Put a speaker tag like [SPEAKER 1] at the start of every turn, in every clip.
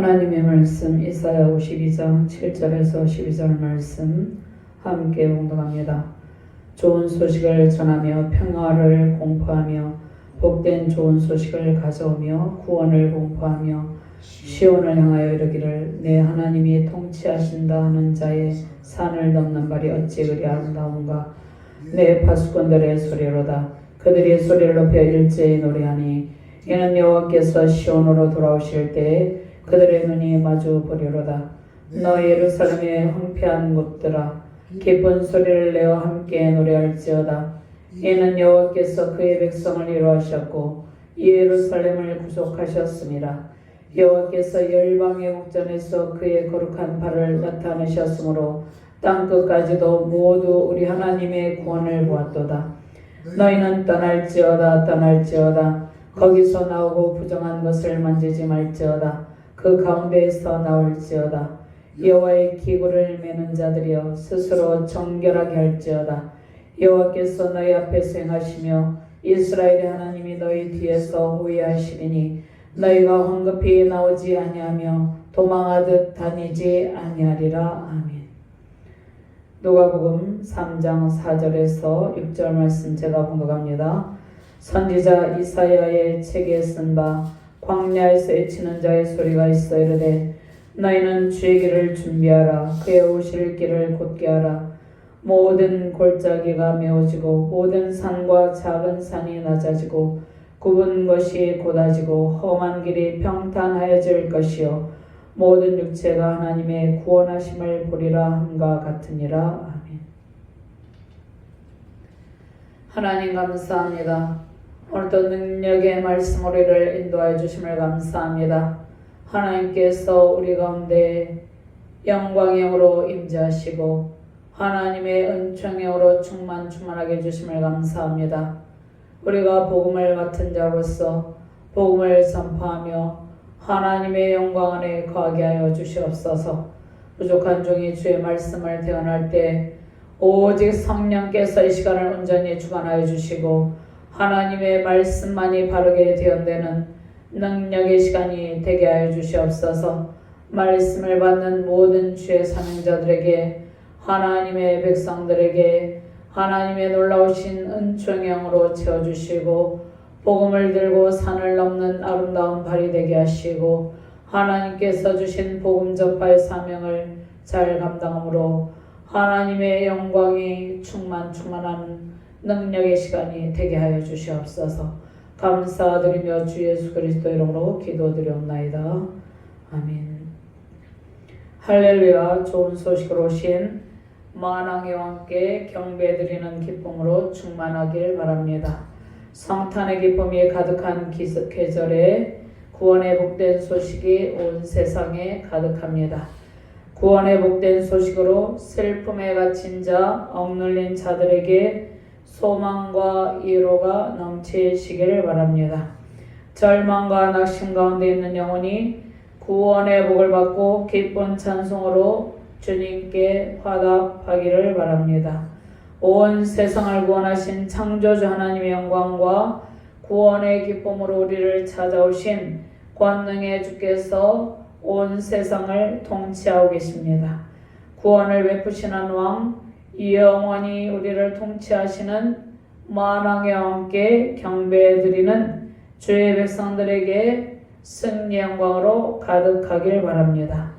[SPEAKER 1] 하나님의 말씀 이사야 52장 7절에서 12절 말씀 함께 봉독합니다. 좋은 소식을 전하며 평화를 공포하며 복된 좋은 소식을 가져오며 구원을 공포하며 시온을 향하여 이르기를 내 하나님이 통치하신다 하는 자의 산을 넘는 발이 어찌 그리 아름다운가. 내 파수꾼들의 소리로다. 그들이 소리를 높여 일제히 노래하니 이는 여호와께서 시온으로 돌아오실 때에 그들의 눈이 마주 보리로다. 너 예루살렘의 황폐한 곳들아 기쁜 소리를 내어 함께 노래할지어다. 이는 여호와께서 그의 백성을 이루하셨고 예루살렘을 구속하셨습니다. 여호와께서 열방의 목전에서 그의 거룩한 발을 나타내셨으므로 땅끝까지도 모두 우리 하나님의 구원을 보았도다. 너희는 떠날지어다 거기서 나오고 부정한 것을 만지지 말지어다. 그 가운데에서 나올지어다. 여호와의 기구를 매는 자들이여 스스로 정결하게 할지어다. 여호와께서 너희 앞에서 행하시며 이스라엘의 하나님이 너희 뒤에서 호위하시리니 너희가 황급히 나오지 아니하며 도망하듯 다니지 아니하리라. 아멘. 누가복음 3장 4절에서 6절 말씀 제가 봉독합니다. 선지자 이사야의 책에 쓴 바 광야에서 외치는 자의 소리가 있어 이르되 너희는 주의 길을 준비하라. 그의 오실 길을 곧게 하라. 모든 골짜기가 메워지고 모든 산과 작은 산이 낮아지고 굽은 것이 곧아지고 험한 길이 평탄하여질 것이요 모든 육체가 하나님의 구원하심을 보리라 함과 같으니라. 아멘. 하나님 감사합니다. 오늘도 능력의 말씀 우리를 인도하여 주심을 감사합니다. 하나님께서 우리 가운데 영광의 영으로 임재하시고 하나님의 은총의 영으로 충만하게 해주심을 감사합니다. 우리가 복음을 맡은 자로서 복음을 선포하며 하나님의 영광 안에 거하게 하여 주시옵소서. 부족한 종이 주의 말씀을 대언할 때 오직 성령께서 이 시간을 온전히 주관하여 주시고 하나님의 말씀만이 바르게 대언되는 능력의 시간이 되게 하여 주시옵소서. 말씀을 받는 모든 주의 사명자들에게 하나님의 백성들에게 하나님의 놀라우신 은총의 영으로 채워주시고 복음을 들고 산을 넘는 아름다운 발이 되게 하시고 하나님께서 주신 복음 전파의 사명을 잘 감당함으로 하나님의 영광이 충만한 능력의 시간이 되게 하여 주시옵소서. 감사드리며 주 예수 그리스도 이름으로 기도드리옵나이다. 아멘. 할렐루야. 좋은 소식으로 오신 만왕의 왕께 경배드리는 기쁨으로 충만하길 바랍니다. 성탄의 기쁨이 가득한 계절에 구원의 복된 소식이 온 세상에 가득합니다. 구원의 복된 소식으로 슬픔에 갇힌 자, 억눌린 자들에게 소망과 위로가 넘치시기를 바랍니다. 절망과 낙심 가운데 있는 영혼이 구원의 복을 받고 기쁜 찬송으로 주님께 화답하기를 바랍니다. 온 세상을 구원하신 창조주 하나님의 영광과 구원의 기쁨으로 우리를 찾아오신 권능의 주께서 온 세상을 통치하고 계십니다. 구원을 베푸시는 왕, 영원히 우리를 통치하시는 만왕의 왕께 경배드리는 주의 백성들에게 승리 영광으로 가득하길 바랍니다.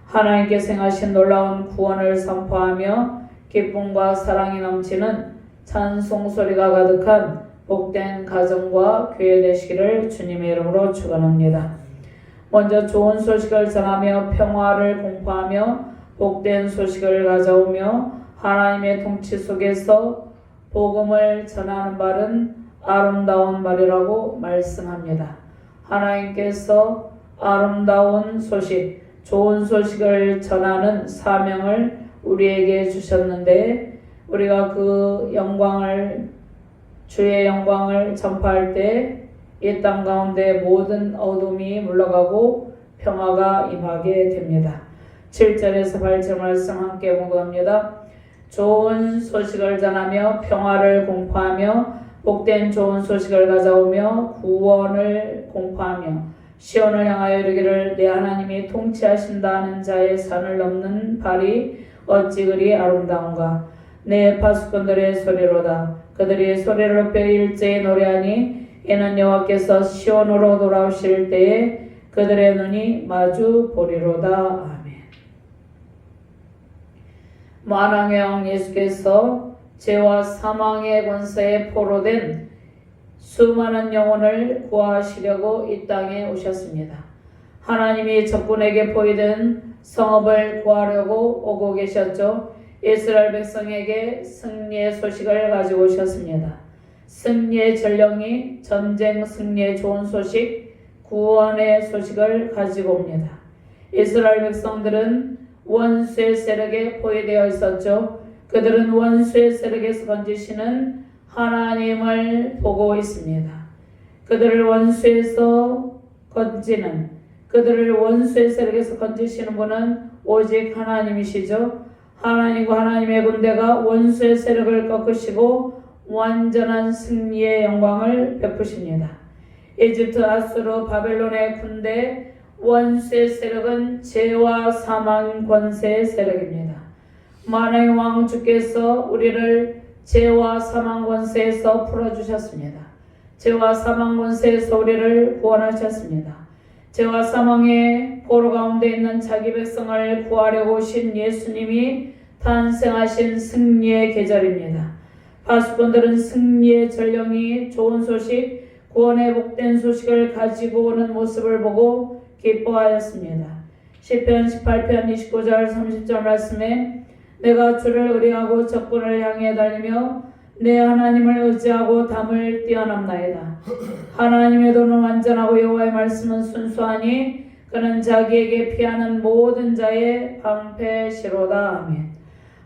[SPEAKER 1] 하나님께서 행하신 놀라운 구원을 선포하며 기쁨과 사랑이 넘치는 찬송 소리가 가득한 복된 가정과 교회 되시기를 주님의 이름으로 축원합니다. 먼저 좋은 소식을 전하며 평화를 공포하며 복된 소식을 가져오며 하나님의 통치 속에서 복음을 전하는 발은 아름다운 발이라고 말씀합니다. 하나님께서 아름다운 소식, 좋은 소식을 전하는 사명을 우리에게 주셨는데 우리가 그 영광을, 주의 영광을 전파할 때 이 땅 가운데 모든 어둠이 물러가고 평화가 임하게 됩니다. 7절에서 8절 말씀 함께 봉독합니다. 좋은 소식을 전하며 평화를 공포하며 복된 좋은 소식을 가져오며 구원을 공포하며 시온을 향하여 이르기를 내 하나님이 통치하신다는 자의 산을 넘는 발이 어찌 그리 아름다운가. 내 파수꾼들의 소리로다. 그들이 소리를 높여 일제히 노래하니 이는 여호와께서 시온으로 돌아오실 때에 그들의 눈이 마주 보리로다. 아멘. 만왕의 왕 예수께서 죄와 사망의 권세에 포로된 수많은 영혼을 구하시려고 이 땅에 오셨습니다. 하나님이 적군에게 포위된 성읍을 구하려고 오고 계셨죠. 이스라엘 백성에게 승리의 소식을 가지고 오셨습니다. 승리의 전령이 전쟁 승리의 좋은 소식, 구원의 소식을 가지고 옵니다. 이스라엘 백성들은 원수의 세력에 포위되어 있었죠. 그들은 원수의 세력에서 건지시는 하나님을 보고 있습니다. 그들을 원수의 세력에서 건지시는 분은 오직 하나님이시죠. 하나님과 하나님의 군대가 원수의 세력을 꺾으시고 완전한 승리의 영광을 베푸십니다. 이집트, 아수르, 바벨론의 군대, 원수의 세력은 죄와 사망 권세의 세력입니다. 만왕의 왕 주께서 우리를 죄와 사망 권세에서 풀어주셨습니다. 죄와 사망 권세에서 우리를 구원하셨습니다. 죄와 사망의 포로 가운데 있는 자기 백성을 구하려고 오신 예수님이 탄생하신 승리의 계절입니다. 파수꾼들은 승리의 전령이 좋은 소식, 구원의 복된 소식을 가지고 오는 모습을 보고 기뻐하였습니다. 시편 18편 29절 30절 말씀에 내가 주를 의뢰하고 적군을 향해 달리며 내 하나님을 의지하고 담을 뛰어넘나이다. 하나님의 도는 완전하고 여호와의 말씀은 순수하니 그는 자기에게 피하는 모든 자의 방패시로다. 아멘.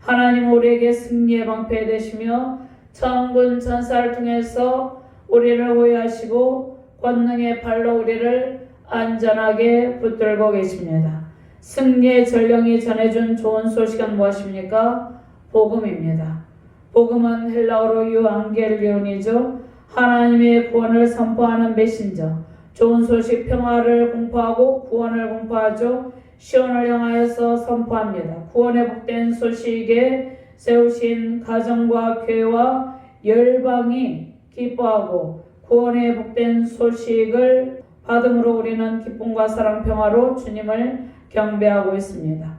[SPEAKER 1] 하나님은 우리에게 승리의 방패 되시며 천군 천사를 통해서 우리를 호위하시고 권능의 발로 우리를 안전하게 붙들고 계십니다. 승리의 전령이 전해준 좋은 소식은 무엇입니까? 복음입니다. 복음은 헬라어로 유앙겔리온이죠. 하나님의 구원을 선포하는 메신저, 좋은 소식 평화를 공포하고 구원을 공포하죠. 시온을 향하여서 선포합니다. 구원의 복된 소식에 세우신 가정과 교회와 열방이 기뻐하고 구원의 복된 소식을 받음으로 우리는 기쁨과 사랑 평화로 주님을 경배하고 있습니다.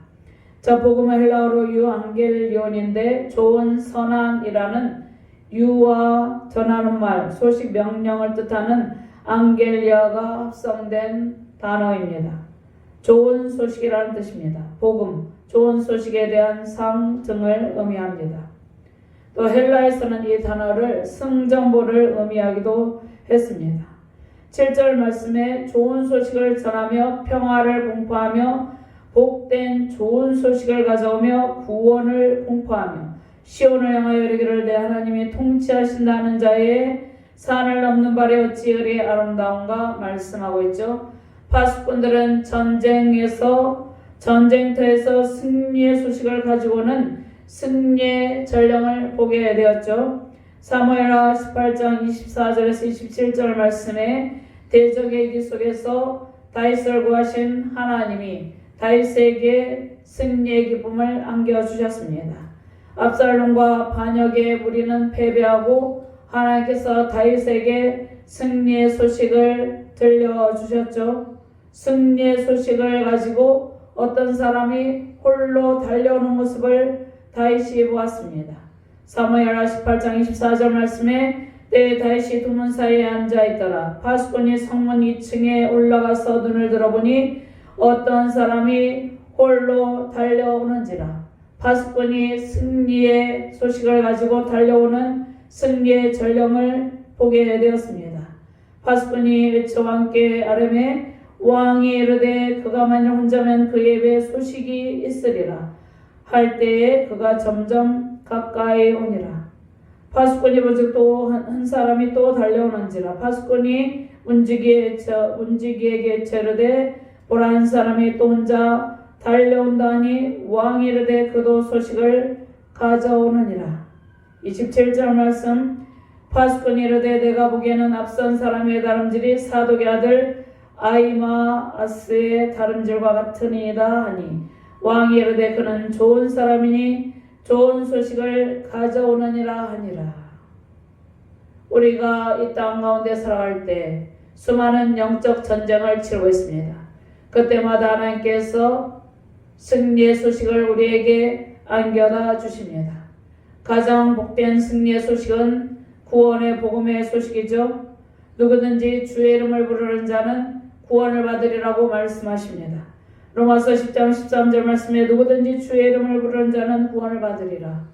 [SPEAKER 1] 저 복음은 헬라어로 유앙겔리온인데 좋은 선한이라는 유와 전하는 말, 소식 명령을 뜻하는 앙겔리아가 합성된 단어입니다. 좋은 소식이라는 뜻입니다. 복음, 좋은 소식에 대한 상등을 의미합니다. 또 헬라에서는 이 단어를 승정보를 의미하기도 했습니다. 7절 말씀에 좋은 소식을 전하며 평화를 공포하며 복된 좋은 소식을 가져오며 구원을 공포하며 시온을 향하여 이르기를 내 하나님이 통치하신다는 자의 산을 넘는 발이 어찌 그리 아름다운가 말씀하고 있죠. 파수꾼들은 전쟁터에서 승리의 소식을 가지고는 승리의 전령을 보게 되었죠. 사무엘하 18장 24절에서 27절 말씀에 대적의 길 속에서 다윗을 구하신 하나님이 다윗에게 승리의 기쁨을 안겨주셨습니다. 압살롬과 반역의 무리는 패배하고 하나님께서 다윗에게 승리의 소식을 들려주셨죠. 승리의 소식을 가지고 어떤 사람이 홀로 달려오는 모습을 다윗이 보았습니다. 사무엘하 18장 24절 말씀에 때에 다윗이 두 문 사이에 앉아있더라. 파수꾼이 성문 2층에 올라가서 눈을 들어보니 어떤 사람이 홀로 달려오는지라. 파수꾼이 승리의 소식을 가지고 달려오는 승리의 전령을 보게 되었습니다. 파수꾼이 외쳐와 함께 아뢰매 왕이 이르되 그가 만일 혼자면 그의 입에 소식이 있으리라 할 때에 그가 점점 가까이 오니라. 파수꾼이 보즉 또 한 사람이 또 달려오는지라. 파수꾼이 문지기에게 이르되 보라 한 사람이 또 혼자 달려온다니 왕이 이르되 그도 소식을 가져오느니라. 27절 말씀 파수꾼이 이르되 내가 보기에는 앞선 사람의 다름질이 사독의 아들 아이마아스의 다름질과 같으니이다 하니 왕이 이르되 그는 좋은 사람이니 좋은 소식을 가져오느니라 하니라. 우리가 이 땅 가운데 살아갈 때 수많은 영적 전쟁을 치르고 있습니다. 그때마다 하나님께서 승리의 소식을 우리에게 안겨다 주십니다. 가장 복된 승리의 소식은 구원의 복음의 소식이죠. 누구든지 주의 이름을 부르는 자는 구원을 받으리라고 말씀하십니다. 로마서 10장 13절 말씀에 누구든지 주의 이름을 부르는 자는 구원을 받으리라.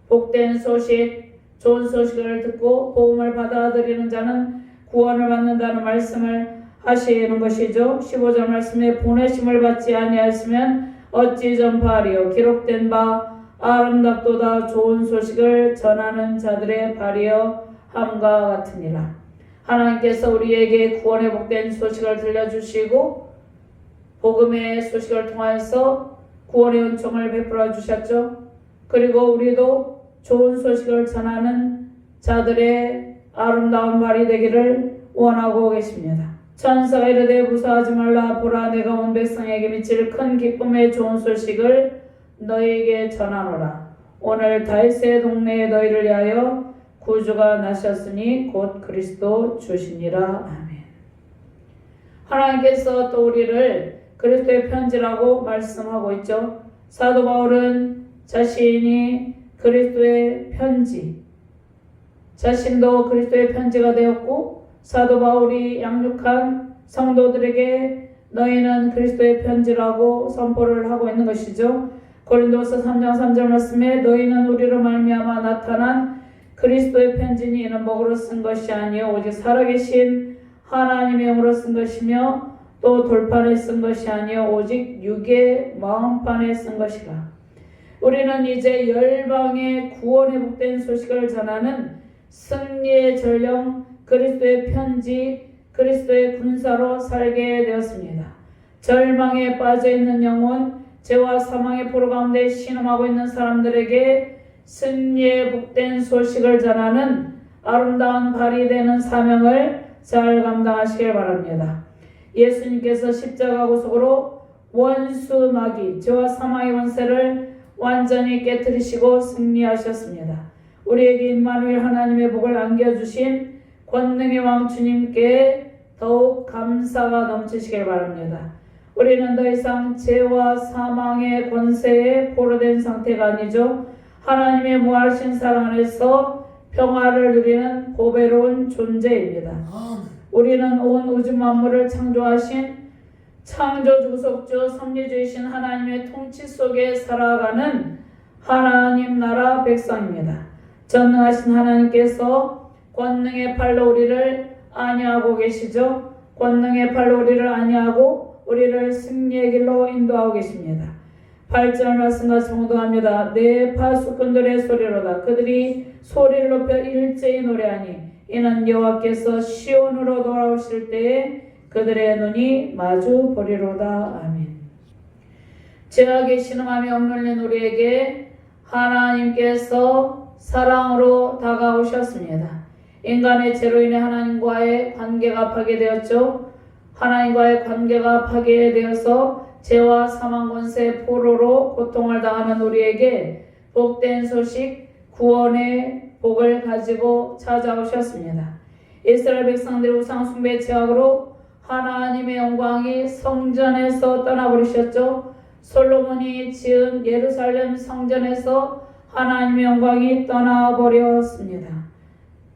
[SPEAKER 1] 복된 소식, 좋은 소식을 듣고 복음을 받아들이는 자는 구원을 받는다는 말씀을 하시는 것이죠. 15절 말씀에 보내심을 받지 아니하였으면 어찌 전파하리요. 기록된 바 아름답도다 좋은 소식을 전하는 자들의 발이여 함과 같으니라. 하나님께서 우리에게 구원의 복된 소식을 들려주시고 복음의 소식을 통하여서 구원의 은총을 베풀어 주셨죠. 그리고 우리도 좋은 소식을 전하는 자들의 아름다운 발이 되기를 원하고 계십니다. 천사가 이르되 무서워하지 말라. 보라 내가 온 백성에게 미칠 큰 기쁨의 좋은 소식을 너희에게 전하노라. 오늘 다윗의 동네에 너희를 위하여 구주가 나셨으니 곧 그리스도 주시니라. 아멘. 하나님께서 또 우리를 그리스도의 편지라고 말씀하고 있죠. 사도 바울은 자신이 그리스도의 편지, 자신도 그리스도의 편지가 되었고 사도 바울이 양육한 성도들에게 너희는 그리스도의 편지라고 선포를 하고 있는 것이죠. 고린도서 3장 3절 말씀에 너희는 우리로 말미암아 나타난 그리스도의 편지니 이는 목으로 쓴 것이 아니요 오직 살아계신 하나님의 영으로 쓴 것이며 또 돌판에 쓴 것이 아니요 오직 육의 마음판에 쓴 것이라. 우리는 이제 열방의 구원에 복된 소식을 전하는 승리의 전령 그리스도의 편지, 그리스도의 군사로 살게 되었습니다. 절망에 빠져있는 영혼, 죄와 사망의 포로 가운데 신음하고 있는 사람들에게 승리의 복된 소식을 전하는 아름다운 발이 되는 사명을 잘 감당하시길 바랍니다. 예수님께서 십자가 구속으로 원수 마귀, 죄와 사망의 권세를 완전히 깨뜨리시고 승리하셨습니다. 우리에게 임마누엘 하나님의 복을 안겨주신 권능의 왕 주님께 더욱 감사가 넘치시길 바랍니다. 우리는 더 이상 죄와 사망의 권세에 포로된 상태가 아니죠. 하나님의 무한하신 사랑 안에서 평화를 누리는 보배로운 존재입니다. 우리는 온 우주 만물을 창조하신 창조주 구속주 섭리주이신 하나님의 통치 속에 살아가는 하나님 나라 백성입니다. 전능하신 하나님께서 권능의 팔로 우리를 안위하고 계시죠. 권능의 팔로 우리를 안위하고 우리를 승리의 길로 인도하고 계십니다. 8절 말씀과 정도합니다. 내 파수꾼들의 소리로다. 그들이 소리를 높여 일제히 노래하니 이는 여호와께서 시온으로 돌아오실 때에 그들의 눈이 마주 보리로다. 아멘. 죄악에 신음하며 억눌린 우리에게 하나님께서 사랑으로 다가오셨습니다. 인간의 죄로 인해 하나님과의 관계가 파괴되었죠. 하나님과의 관계가 파괴되어서 죄와 사망 권세 포로로 고통을 당하는 우리에게 복된 소식 구원의 복을 가지고 찾아오셨습니다. 이스라엘 백성들의 우상 숭배 죄악으로 하나님의 영광이 성전에서 떠나버리셨죠. 솔로몬이 지은 예루살렘 성전에서 하나님의 영광이 떠나버렸습니다.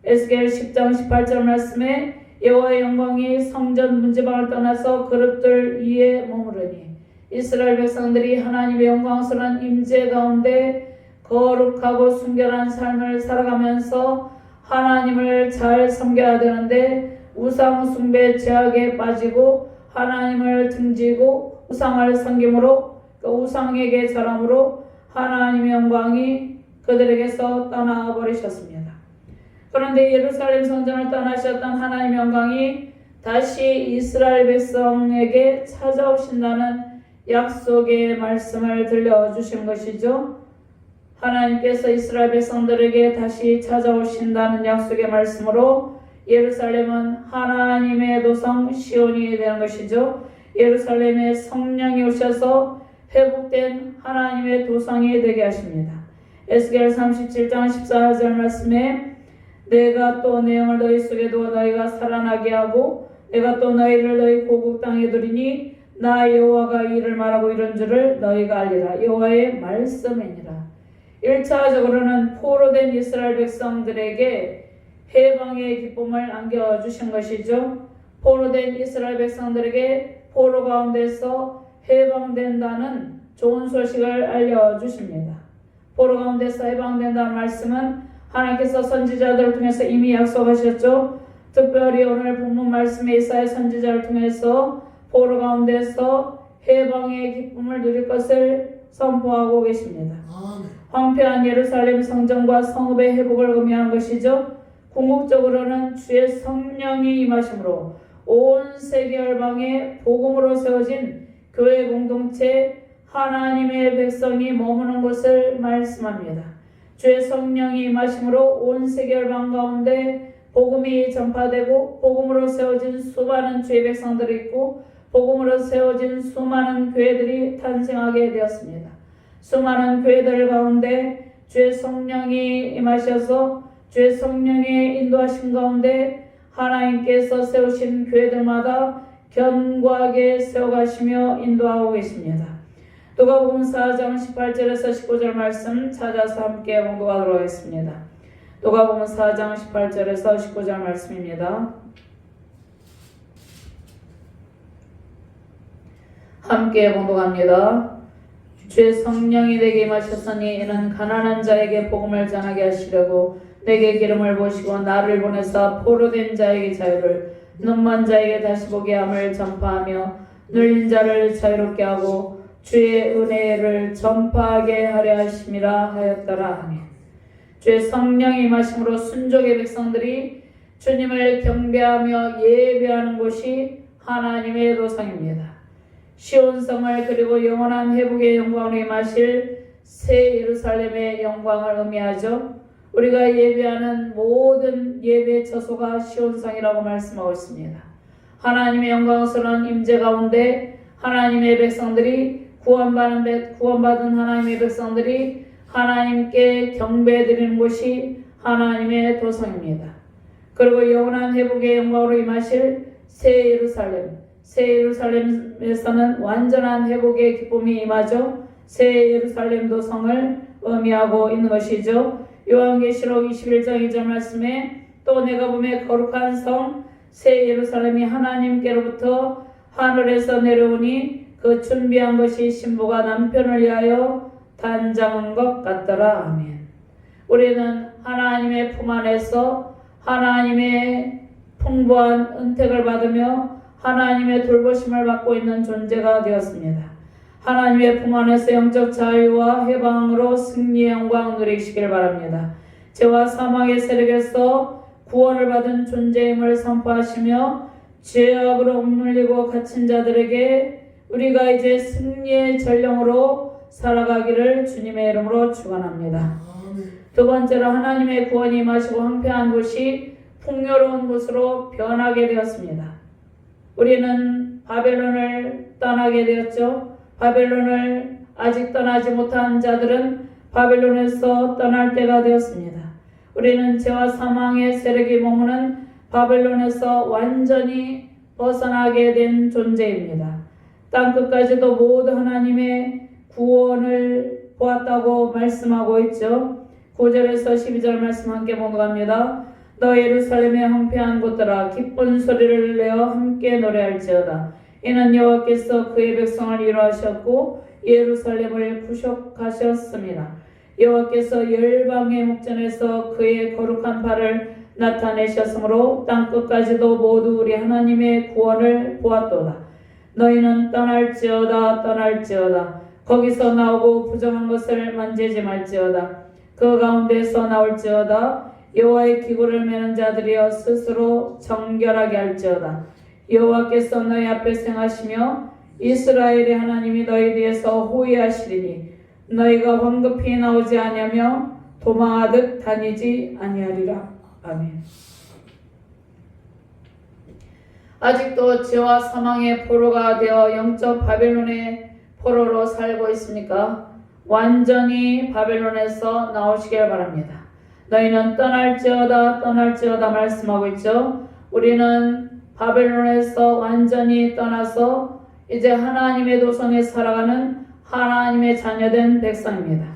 [SPEAKER 1] 에스겔 10장 18절 말씀에 여호와의 영광이 성전 문지방을 떠나서 그릇들 위에 머무르니 이스라엘 백성들이 하나님의 영광스러운 임재 가운데 거룩하고 순결한 삶을 살아가면서 하나님을 잘 섬겨야 되는데 우상 숭배 죄악에 빠지고 하나님을 등지고 우상을 섬김으로 그 우상에게 절함으로 하나님의 영광이 그들에게서 떠나버리셨습니다. 그런데 예루살렘 성전을 떠나셨던 하나님의 영광이 다시 이스라엘 백성에게 찾아오신다는 약속의 말씀을 들려주신 것이죠. 하나님께서 이스라엘 백성들에게 다시 찾아오신다는 약속의 말씀으로 예루살렘은 하나님의 도성 시온이 되는 것이죠. 예루살렘에 성령이 오셔서 회복된 하나님의 도성이 되게 하십니다. 에스겔 37장 14절 말씀에 내가 또 내 영을 너희 속에 두어 너희가 살아나게 하고 내가 또 너희를 너희 고국 땅에 두리니 나 여호와가 이를 말하고 이런 줄을 너희가 알리라. 여호와의 말씀이니라. 1차적으로는 포로된 이스라엘 백성들에게 해방의 기쁨을 안겨주신 것이죠. 포로된 이스라엘 백성들에게 포로 가운데서 해방된다는 좋은 소식을 알려주십니다. 포로 가운데서 해방된다는 말씀은 하나님께서 선지자들을 통해서 이미 약속하셨죠. 특별히 오늘 본문 말씀에 이사야 선지자를 통해서 포로 가운데서 해방의 기쁨을 누릴 것을 선포하고 계십니다. 황폐한 예루살렘 성전과 성읍의 회복을 의미하는 것이죠. 궁극적으로는 주의 성령이 임하심으로 온 세계 열방에 복음으로 세워진 교회 공동체 하나님의 백성이 머무는 곳을 말씀합니다. 주의 성령이 임하심으로 온 세계 열방 가운데 복음이 전파되고 복음으로 세워진 수많은 주의 백성들이 있고 복음으로 세워진 수많은 교회들이 탄생하게 되었습니다. 수많은 교회들 가운데 주의 성령이 임하셔서 주의 성령의 인도하심 가운데 하나님께서 세우신 교회들마다 견고하게 세워가시며 인도하고 계십니다. 누가복음 4장 18절에서 19절 말씀 찾아서 함께 봉독하도록 하겠습니다. 누가복음 4장 18절에서 19절 말씀입니다. 함께 봉독합니다. 주의 성령이 내게 임하셨으니 이는 가난한 자에게 복음을 전하게 하시려고 내게 기름을 부으시고 나를 보내사 포로된 자에게 자유를 눈먼 자에게 다시 보게 함을 전파하며 눌린 자를 자유롭게 하고 주의 은혜를 전파하게 하려 하심이라 하였더라. 아멘. 주의 성령이 임하심으로 순족의 백성들이 주님을 경배하며 예배하는 곳이 하나님의 도성입니다. 시온성을 그리고 영원한 회복의 영광으로 임하실 새 예루살렘의 영광을 의미하죠. 우리가 예배하는 모든 예배 처소가 시온성이라고 말씀하고 있습니다. 하나님의 영광스러운 임재 가운데 하나님의 백성들이 구원받은 하나님의 백성들이 하나님께 경배드리는 곳이 하나님의 도성입니다. 그리고 영원한 회복의 영광으로 임하실 새 예루살렘에서는 완전한 회복의 기쁨이 임하죠. 새 예루살렘 도성을 의미하고 있는 것이죠. 요한계시록 21장 2절 말씀에 또 내가 보매 거룩한 성 새 예루살렘이 하나님께로부터 하늘에서 내려오니 그 준비한 것이 신부가 남편을 위하여 단장한 것 같더라. 아멘. 우리는 하나님의 품 안에서 하나님의 풍부한 은택을 받으며 하나님의 돌보심을 받고 있는 존재가 되었습니다. 하나님의 품 안에서 영적 자유와 해방으로 승리의 영광 누리시길 바랍니다. 죄와 사망의 세력에서 구원을 받은 존재임을 선포하시며 죄악으로 억눌리고 갇힌 자들에게 우리가 이제 승리의 전령으로 살아가기를 주님의 이름으로 축원합니다. 두 번째로 하나님의 구원이 임하시고 황폐한 곳이 풍요로운 곳으로 변하게 되었습니다. 우리는 바벨론을 떠나게 되었죠. 바벨론을 아직 떠나지 못한 자들은 바벨론에서 떠날 때가 되었습니다. 우리는 죄와 사망의 세력이 머무는 바벨론에서 완전히 벗어나게 된 존재입니다. 땅끝까지도 모두 하나님의 구원을 보았다고 말씀하고 있죠. 9절에서 12절 말씀 함께 봉독합니다. 너 예루살렘의 황폐한 곳들아 기쁜 소리를 내어 함께 노래할지어다. 이는 여호와께서 그의 백성을 위로하셨고 예루살렘을 구속하셨습니다. 여호와께서 열방의 목전에서 그의 거룩한 발을 나타내셨으므로 땅끝까지도 모두 우리 하나님의 구원을 보았도다. 너희는 떠날지어다 거기서 나오고 부정한 것을 만지지 말지어다. 그 가운데서 나올지어다. 여호와의 기구를 매는 자들이여 스스로 정결하게 할지어다. 여호와께서 너희 앞에 생하시며 이스라엘의 하나님이 너희 뒤에서 호위하시리니 너희가 황급히 나오지 아니하며 도망하듯 다니지 아니하리라. 아멘. 아직도 죄와 사망의 포로가 되어 영적 바벨론의 포로로 살고 있습니까? 완전히 바벨론에서 나오시길 바랍니다. 너희는 떠날지어다 말씀하고 있죠. 우리는 바벨론에서 완전히 떠나서 이제 하나님의 도성에 살아가는 하나님의 자녀된 백성입니다.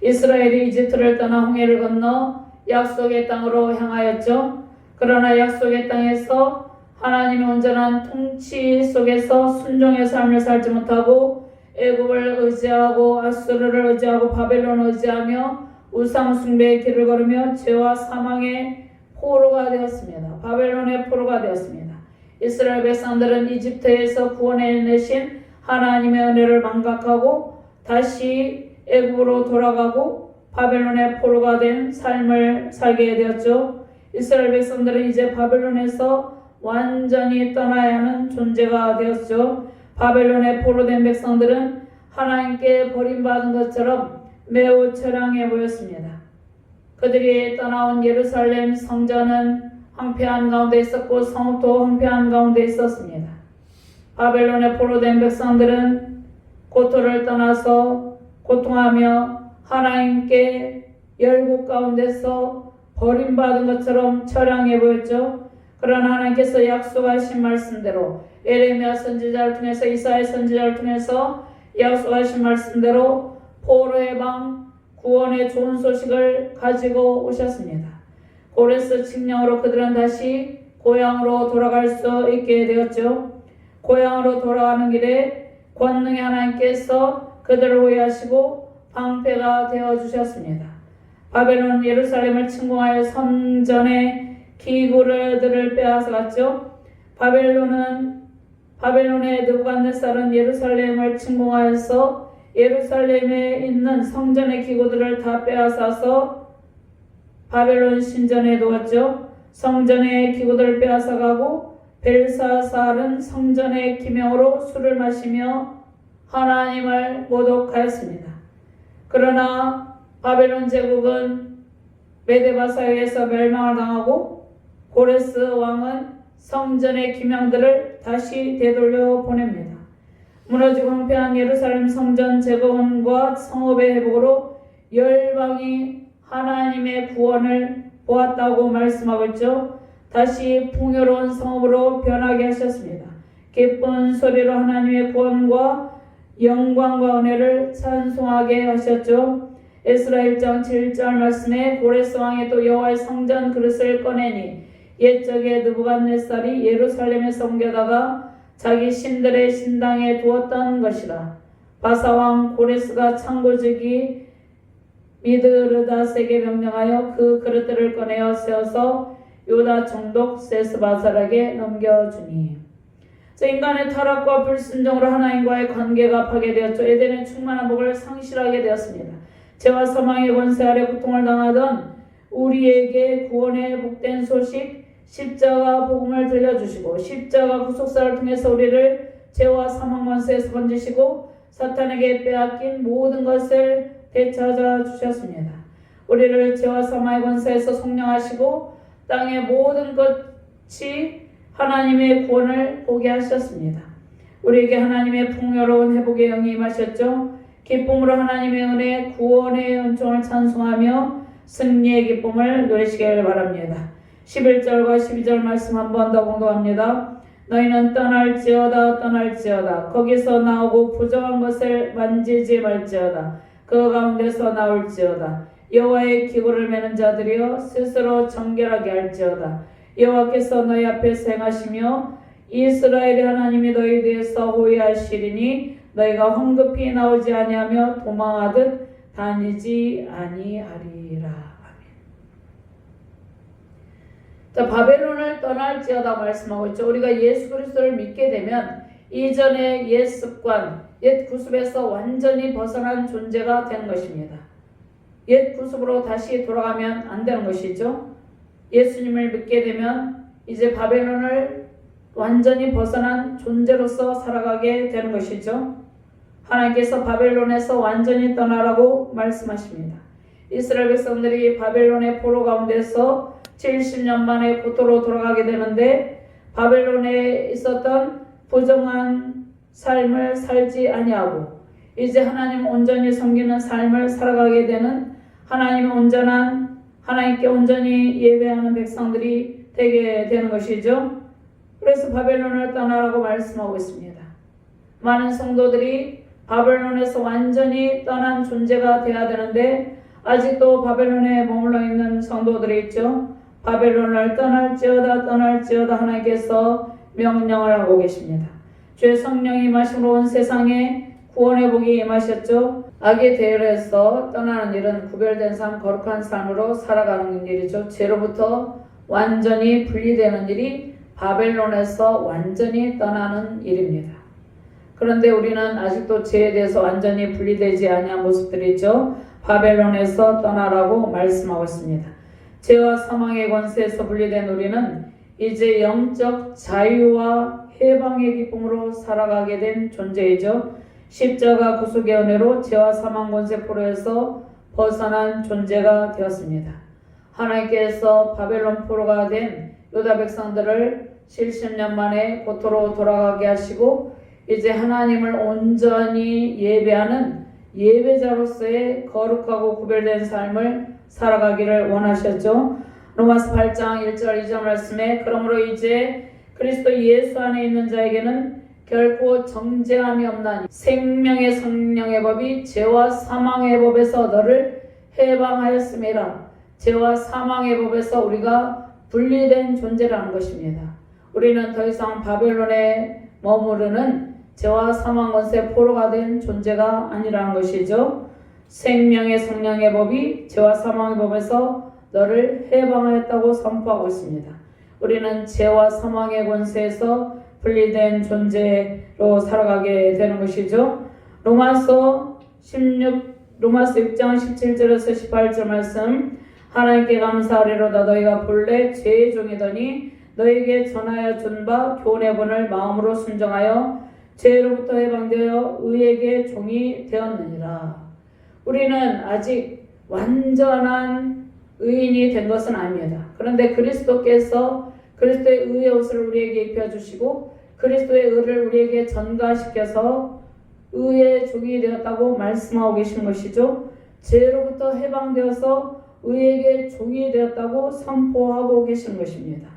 [SPEAKER 1] 이스라엘이 이집트를 떠나 홍해를 건너 약속의 땅으로 향하였죠. 그러나 약속의 땅에서 하나님의 온전한 통치 속에서 순종의 삶을 살지 못하고 애굽을 의지하고 아수르를 의지하고 바벨론을 의지하며 우상 숭배의 길을 걸으며 죄와 사망의 포로가 되었습니다. 바벨론의 포로가 되었습니다. 이스라엘 백성들은 이집트에서 구원해내신 하나님의 은혜를 망각하고 다시 애굽으로 돌아가고 바벨론의 포로가 된 삶을 살게 되었죠. 이스라엘 백성들은 이제 바벨론에서 완전히 떠나야 하는 존재가 되었죠. 바벨론의 포로된 백성들은 하나님께 버림받은 것처럼 매우 처량해 보였습니다. 그들이 떠나온 예루살렘 성전은 황폐한 가운데 있었고 성읍도 황폐한 가운데 있었습니다. 바벨론의 포로된 백성들은 고토를 떠나서 고통하며 하나님께 열국 가운데서 버림받은 것처럼 처량해 보였죠. 그러나 하나님께서 약속하신 말씀대로 에레미야 선지자를 통해서 이사야 선지자를 통해서 약속하신 말씀대로 포로의 방 구원의 좋은 소식을 가지고 오셨습니다. 고레스 칙령으로 그들은 다시 고향으로 돌아갈 수 있게 되었죠. 고향으로 돌아가는 길에 권능의 하나님께서 그들을 호위하시고 방패가 되어주셨습니다. 바벨론 예루살렘을 침공하여 성전의 기구들을 빼앗아갔죠. 바벨론의 느부갓네살은 예루살렘을 침공하여서 예루살렘에 있는 성전의 기구들을 다 빼앗아서 바벨론 신전에 두었죠. 성전의 기구들을 빼앗아가고 벨사살은 성전의 기명으로 술을 마시며 하나님을 모독하였습니다. 그러나 바벨론 제국은 메데바사에 의해서 멸망을 당하고 고레스 왕은 성전의 기명들을 다시 되돌려 보냅니다. 무너지고 황폐한 예루살렘 성전 재건과 성읍의 회복으로 열방이 하나님의 구원을 보았다고 말씀하고 있죠. 다시 풍요로운 성읍으로 변하게 하셨습니다. 기쁜 소리로 하나님의 구원과 영광과 은혜를 찬송하게 하셨죠. 에스라 1장 7절 말씀에 고레스 왕이 또 여호와의 성전 그릇을 꺼내니 옛적에 느부갓네살이 예루살렘에 섬겨다가 자기 신들의 신당에 두었던 것이라. 바사왕 고레스가 창고지기 미드르닷에게 명령하여 그 그릇들을 꺼내어 세워서 유다 총독 세스바살에게 넘겨주니. 인간의 타락과 불순종으로 하나님과의 관계가 파괴되었죠. 에덴의 충만한 복을 상실하게 되었습니다. 죄와 사망의 권세 아래 고통을 당하던 우리에게 구원의 복된 소식 십자가 복음을 들려주시고 십자가 구속사를 통해서 우리를 죄와 사망 권세에서 건지시고 사탄에게 빼앗긴 모든 것을 되찾아 주셨습니다. 우리를 죄와 사망의 권세에서 속량하시고 땅의 모든 것이 하나님의 구원을 보게 하셨습니다. 우리에게 하나님의 풍요로운 회복의 영이 임하셨죠. 기쁨으로 하나님의 은혜, 구원의 은총을 찬송하며 승리의 기쁨을 누리시길 바랍니다. 11절과 12절 말씀 한 번 더 공독합니다. 너희는 떠날지어다 거기서 나오고 부정한 것을 만지지 말지어다. 그 가운데서 나올지어다. 여호와의 기구를 매는 자들이여 스스로 정결하게 할지어다. 여호와께서 너희 앞에서 행하시며 이스라엘의 하나님이 너희 뒤에서 호위하시리니 너희가 황급히 나오지 아니하며 도망하듯 다니지 아니하리라. 아멘. 자, 바벨론을 떠날지어다 말씀하고 있죠. 우리가 예수 그리스도를 믿게 되면 이전의 옛 습관, 옛 구습에서 완전히 벗어난 존재가 되는 것입니다. 옛 구습으로 다시 돌아가면 안 되는 것이죠. 예수님을 믿게 되면 이제 바벨론을 완전히 벗어난 존재로서 살아가게 되는 것이죠. 하나님께서 바벨론에서 완전히 떠나라고 말씀하십니다. 이스라엘 백성들이 바벨론의 포로 가운데서 70년 만에 고토로 돌아가게 되는데 바벨론에 있었던 부정한 삶을 살지 아니하고 이제 하나님 온전히 섬기는 삶을 살아가게 되는 하나님께 온전히 예배하는 백성들이 되게 되는 것이죠. 그래서 바벨론을 떠나라고 말씀하고 있습니다. 많은 성도들이 바벨론에서 완전히 떠난 존재가 되어야 되는데 아직도 바벨론에 머물러 있는 성도들이 있죠. 바벨론을 떠날지어다 하나님께서 명령을 하고 계십니다. 주의 성령이 임하심으로 온 세상에 구원의 복이 임하셨죠. 악의 대열에서 떠나는 일은 구별된 삶, 거룩한 삶으로 살아가는 일이죠. 죄로부터 완전히 분리되는 일이 바벨론에서 완전히 떠나는 일입니다. 그런데 우리는 아직도 죄에 대해서 완전히 분리되지 아니한 모습들이 있죠. 바벨론에서 떠나라고 말씀하고 있습니다. 죄와 사망의 권세에서 분리된 우리는 이제 영적 자유와 해방의 기쁨으로 살아가게 된 존재이죠. 십자가 구속의 은혜로 죄와 사망 권세 포로에서 벗어난 존재가 되었습니다. 하나님께서 바벨론 포로가 된 유다 백성들을 70년 만에 고토로 돌아가게 하시고 이제 하나님을 온전히 예배하는 예배자로서의 거룩하고 구별된 삶을 살아가기를 원하셨죠. 로마서 8장 1절 2절 말씀에 그러므로 이제 그리스도 예수 안에 있는 자에게는 결코 정죄함이 없나니 생명의 성령의 법이 죄와 사망의 법에서 너를 해방하였음이라. 죄와 사망의 법에서 우리가 분리된 존재라는 것입니다. 우리는 더 이상 바벨론에 머무르는 죄와 사망 권세 포로가 된 존재가 아니라는 것이죠. 생명의 성령의 법이 죄와 사망의 법에서 너를 해방하였다고 선포하고 있습니다. 우리는 죄와 사망의 권세에서 분리된 존재로 살아가게 되는 것이죠. 로마서 6장 17절에서 18절 말씀 하나님께 감사하리로다. 너희가 본래 죄의 종이더니 너희에게 전하여 준 바 교훈의 본을 마음으로 순종하여 죄로부터 해방되어 의에게 종이 되었느니라. 우리는 아직 완전한 의인이 된 것은 아닙니다. 그런데 그리스도께서 그리스도의 의의 옷을 우리에게 입혀주시고 그리스도의 의를 우리에게 전가시켜서 의의 종이 되었다고 말씀하고 계신 것이죠. 죄로부터 해방되어서 의에게 종이 되었다고 선포하고 계신 것입니다.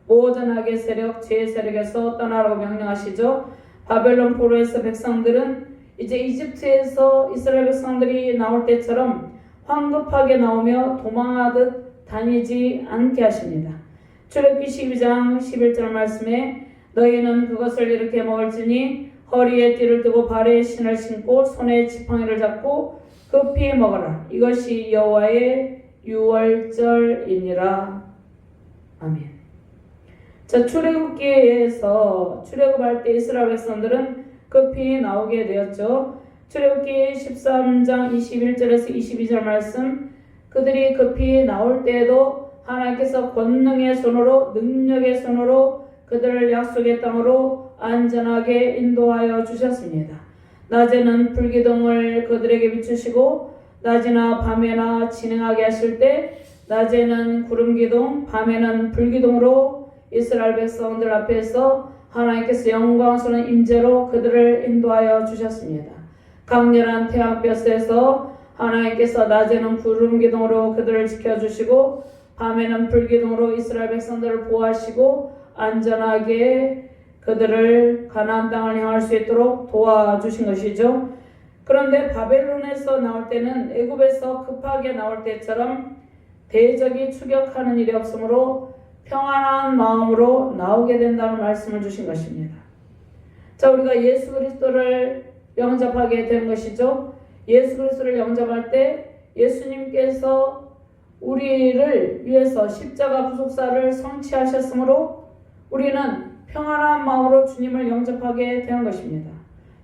[SPEAKER 1] 모든 악의 세력, 죄의 세력에서 떠나라고 명령하시죠. 바벨론 포로에서 백성들은 이제 이집트에서 이스라엘 백성들이 나올 때처럼 황급하게 나오며 도망하듯 다니지 않게 하십니다. 출애굽기 12장 11절 말씀에 너희는 그것을 이렇게 먹을지니 허리에 띠를 뜨고 발에 신을 신고 손에 지팡이를 잡고 급히 먹어라. 이것이 여호와의 유월절이니라. 아멘. 자, 출애굽기에서 출애굽할 때 이스라엘 백성들은 급히 나오게 되었죠. 출애굽기 13장 21절에서 22절 말씀 그들이 급히 나올 때에도 하나님께서 권능의 손으로 능력의 손으로 그들을 약속의 땅으로 안전하게 인도하여 주셨습니다. 낮에는 불기둥을 그들에게 비추시고 낮이나 밤에나 진행하게 하실 때 낮에는 구름기둥 밤에는 불기둥으로 이스라엘 백성들 앞에서 하나님께서 영광스러운 임재로 그들을 인도하여 주셨습니다. 강렬한 태양볕에서 하나님께서 낮에는 구름기둥으로 그들을 지켜주시고 밤에는 불기둥으로 이스라엘 백성들을 보호하시고 안전하게 그들을 가나안 땅을 향할 수 있도록 도와주신 것이죠. 그런데 바벨론에서 나올 때는 애굽에서 급하게 나올 때처럼 대적이 추격하는 일이 없으므로 평안한 마음으로 나오게 된다는 말씀을 주신 것입니다. 자, 우리가 예수 그리스도를 영접하게 된 것이죠. 예수 그리스도를 영접할 때 예수님께서 우리를 위해서 십자가 구속사를 성취하셨으므로 우리는 평안한 마음으로 주님을 영접하게 된 것입니다.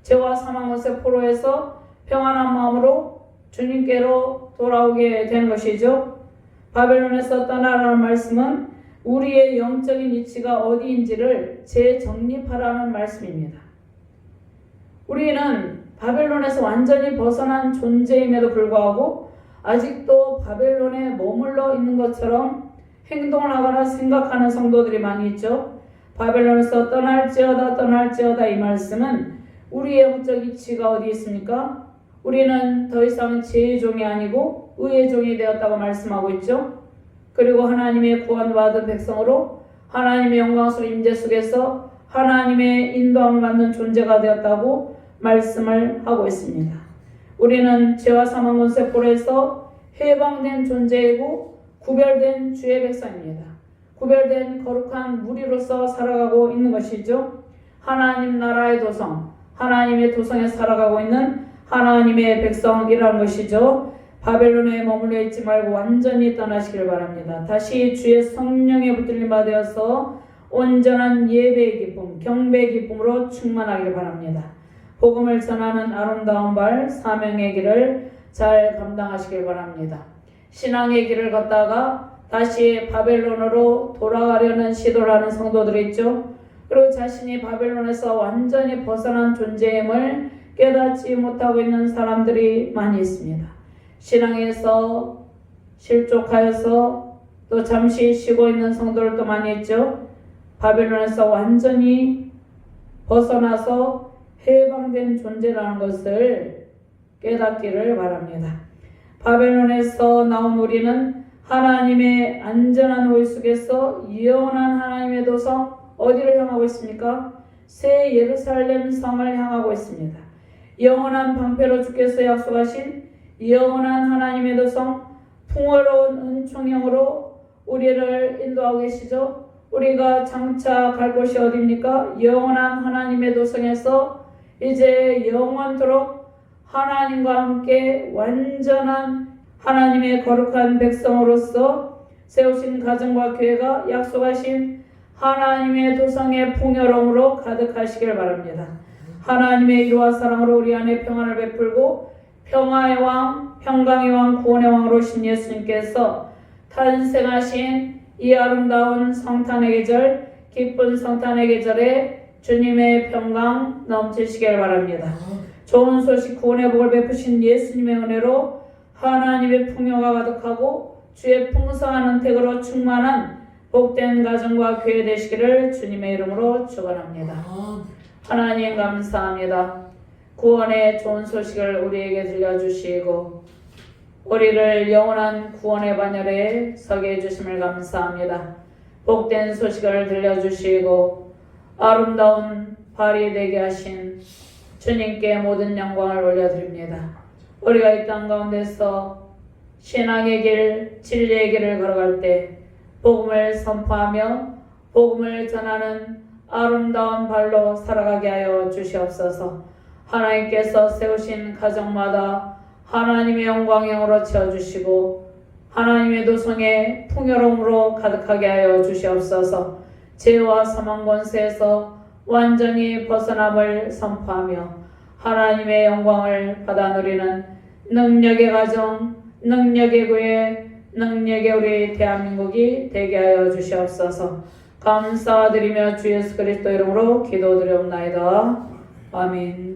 [SPEAKER 1] 죄와 사망 권세 포로에서 평안한 마음으로 주님께로 돌아오게 된 것이죠. 바벨론에서 떠나라는 말씀은 우리의 영적인 위치가 어디인지를 재정립하라는 말씀입니다. 우리는 바벨론에서 완전히 벗어난 존재임에도 불구하고 아직도 바벨론에 머물러 있는 것처럼 행동을 하거나 생각하는 성도들이 많이 있죠. 바벨론에서 떠날지어다 이 말씀은 우리의 영적 이치가 어디 있습니까? 우리는 더 이상 죄의 종이 아니고 의의 종이 되었다고 말씀하고 있죠. 그리고 하나님의 구원받은 백성으로 하나님의 영광스러운 임재 속에서 하나님의 인도함을 받는 존재가 되었다고 말씀을 하고 있습니다. 우리는 죄와 사망 권세 폴에서 해방된 존재이고 구별된 주의 백성입니다. 구별된 거룩한 무리로서 살아가고 있는 것이죠. 하나님 나라의 도성, 하나님의 도성에 살아가고 있는 하나님의 백성이라는 것이죠. 바벨론에 머물러 있지 말고 완전히 떠나시길 바랍니다. 다시 주의 성령에 붙들림 받아서 온전한 예배의 기쁨, 경배의 기쁨으로 충만하길 바랍니다. 복음을 전하는 아름다운 발, 사명의 길을 잘 감당하시길 바랍니다. 신앙의 길을 걷다가 다시 바벨론으로 돌아가려는 시도를 하는 성도들이 있죠. 그리고 자신이 바벨론에서 완전히 벗어난 존재임을 깨닫지 못하고 있는 사람들이 많이 있습니다. 신앙에서 실족하여서 또 잠시 쉬고 있는 성도들도 많이 있죠. 바벨론에서 완전히 벗어나서 해방된 존재라는 것을 깨닫기를 바랍니다. 바벨론에서 나온 우리는 하나님의 안전한 호의 속에서 영원한 하나님의 도성 어디를 향하고 있습니까? 새 예루살렘 성을 향하고 있습니다. 영원한 방패로 주께서 약속하신 영원한 하나님의 도성 풍요로운 은총형으로 우리를 인도하고 계시죠. 우리가 장차 갈 곳이 어디입니까? 영원한 하나님의 도성에서 이제 영원토록 하나님과 함께 완전한 하나님의 거룩한 백성으로서 세우신 가정과 교회가 약속하신 하나님의 도성의 풍요로움으로 가득하시길 바랍니다. 하나님의 이루와 사랑으로 우리 안에 평안을 베풀고 평화의 왕, 평강의 왕, 구원의 왕으로 오신 예수님께서 탄생하신 이 아름다운 성탄의 계절, 기쁜 성탄의 계절에 주님의 평강 넘치시길 바랍니다. 좋은 소식 구원의 복을 베푸신 예수님의 은혜로 하나님의 풍요가 가득하고 주의 풍성한 은택으로 충만한 복된 가정과 교회 되시기를 주님의 이름으로 축원합니다. 하나님 감사합니다. 구원의 좋은 소식을 우리에게 들려주시고 우리를 영원한 구원의 반열에 서게 해주심을 감사합니다. 복된 소식을 들려주시고 아름다운 발이 되게 하신 주님께 모든 영광을 올려드립니다. 우리가 이 땅 가운데서 신앙의 길, 진리의 길을 걸어갈 때 복음을 선포하며 복음을 전하는 아름다운 발로 살아가게 하여 주시옵소서. 하나님께서 세우신 가정마다 하나님의 영광형으로 채워주시고 하나님의 도성에 풍요로움으로 가득하게 하여 주시옵소서. 죄와 사망 권세에서 완전히 벗어남을 선포하며 하나님의 영광을 받아 누리는 능력의 가정, 능력의 교회, 능력의 우리 대한민국이 되게 하여 주시옵소서. 감사드리며 주 예수 그리스도 이름으로 기도드리옵나이다. 아멘.